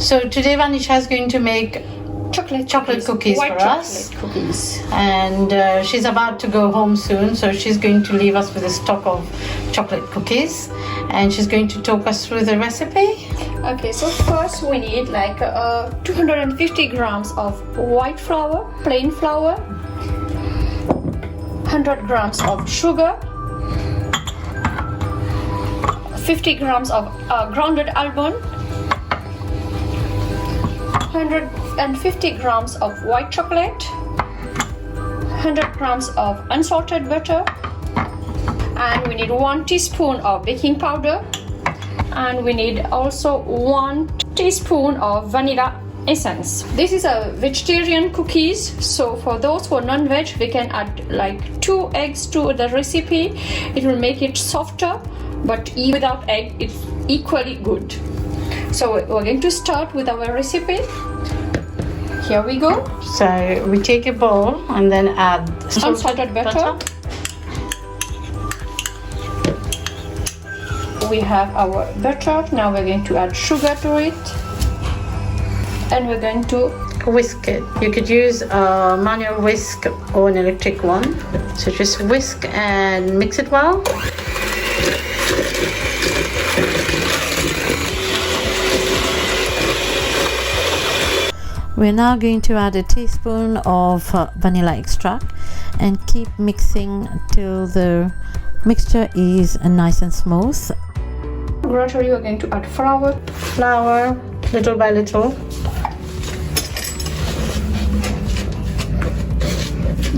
So today Vanisha is going to make chocolate cookies White for chocolate us. cookies. And she's about to go home soon, so she's going to leave us with a stock of chocolate cookies, and she's going to talk us through the recipe. Okay, so first we need like 250 grams of white flour, plain flour, 100 grams of sugar, 50 grams of grounded almond, 150 grams of white chocolate, 100 grams of unsalted butter, and we need 1 teaspoon of baking powder, and we need also 1 teaspoon of vanilla essence. This is a vegetarian cookies, so for those who are non-veg, we can add like 2 eggs to the recipe. It will make it softer, but without egg it's equally good. So we're going to start with our recipe. Here we go. So we take a bowl and then add Unsalted butter. We have our butter. Now we're going to add sugar to it, and we're going to whisk it. You could use a manual whisk or an electric one. So just whisk and mix it well. We're now going to add a teaspoon of vanilla extract and keep mixing till the mixture is nice and smooth. gradually we're going to add flour. Flour, little by little.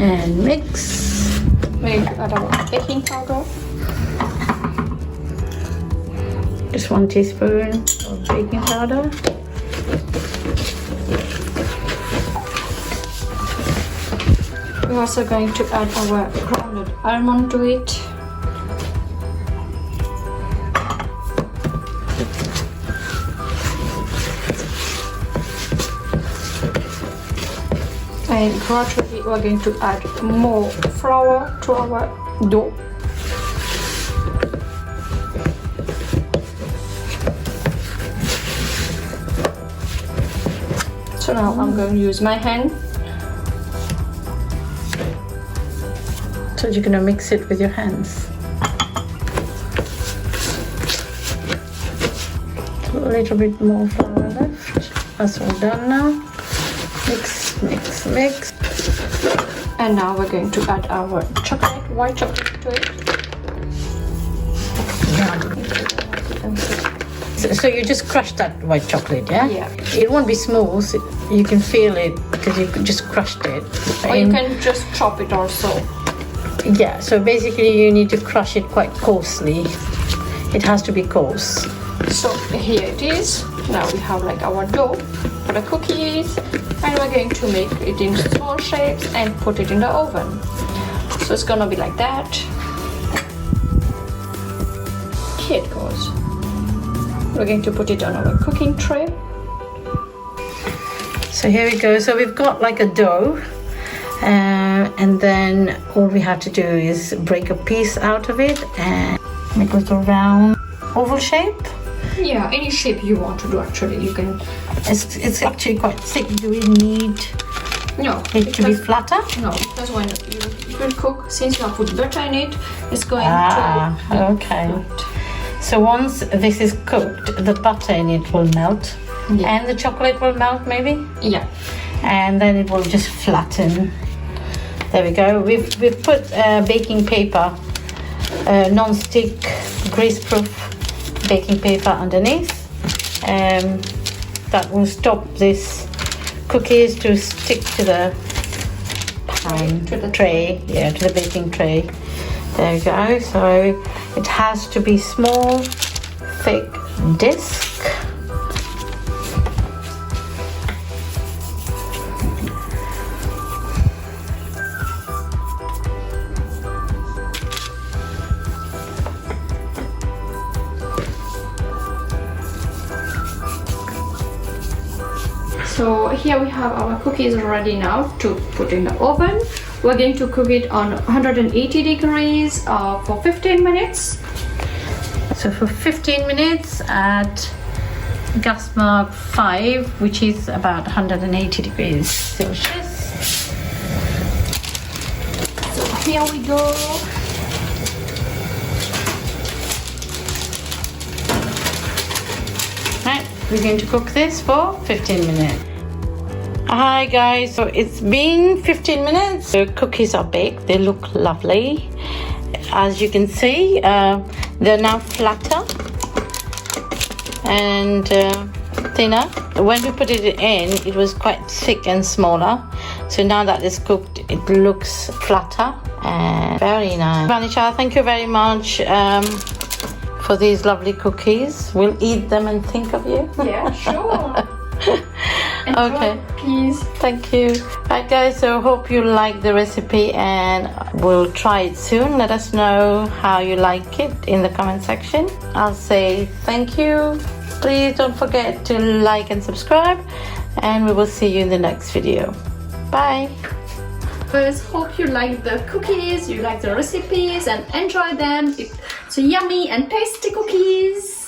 And mix. We're going to add our baking powder. Just 1 teaspoon of baking powder. We're also going to add our grounded almond to it. And gradually we're going to add more flour to our dough. So now I'm going to use my hand. So you're going to mix it with your hands. A little bit more flour left. That's all done now. Mix, mix, mix. And now we're going to add our chocolate, white chocolate to it. So you just crush that white chocolate, yeah? Yeah. It won't be smooth. You can feel it because you just crushed it. Or you can just chop it also. Yeah, so basically you need to crush it quite coarsely. It has to be coarse. So here it is. Now we have like our dough for the cookies, and we're going to make it in small shapes and put it in the oven. So it's gonna be like that. Here it goes. We're going to put it on our cooking tray. So here we go. So we've got like a dough. And then all we have to do is break a piece out of it and make a little round oval shape. Yeah, any shape you want to do actually. You can. It's actually quite thick. Do we need it to be flatter? No, because when you will cook, since you have put butter in it, it's going to. Okay. So once this is cooked, the butter in it will melt, and the chocolate will melt maybe. Yeah. And then it will just flatten. There we go. We've put baking paper, non-stick, grease-proof baking paper underneath. That will stop this cookies to stick to the pan, to the tray. Yeah, to the baking tray. There we go. So it has to be small, thick disc. So here we have our cookies ready now to put in the oven. We're going to cook it on 180 degrees for 15 minutes. So for 15 minutes at gas mark 5, which is about 180 degrees Celsius. So here we go. Right, we're going to cook this for 15 minutes. Hi guys, so it's been 15 minutes. The cookies are baked. They look lovely. As you can see, they're now flatter and thinner. When we put it in, it was quite thick and smaller. So now that it's cooked, it looks flatter and very nice. Vanisha, thank you very much for these lovely cookies. We'll eat them and think of you. Yeah, sure. Okay, please. thank you. Right guys, so hope you like the recipe and we'll try it soon. Let us know how you like it in the comment section. I'll say thank you. Please don't forget to like and subscribe, and we will see you in the next video. Bye. First, hope you like the cookies, you like the recipes and enjoy them. It's yummy and tasty cookies.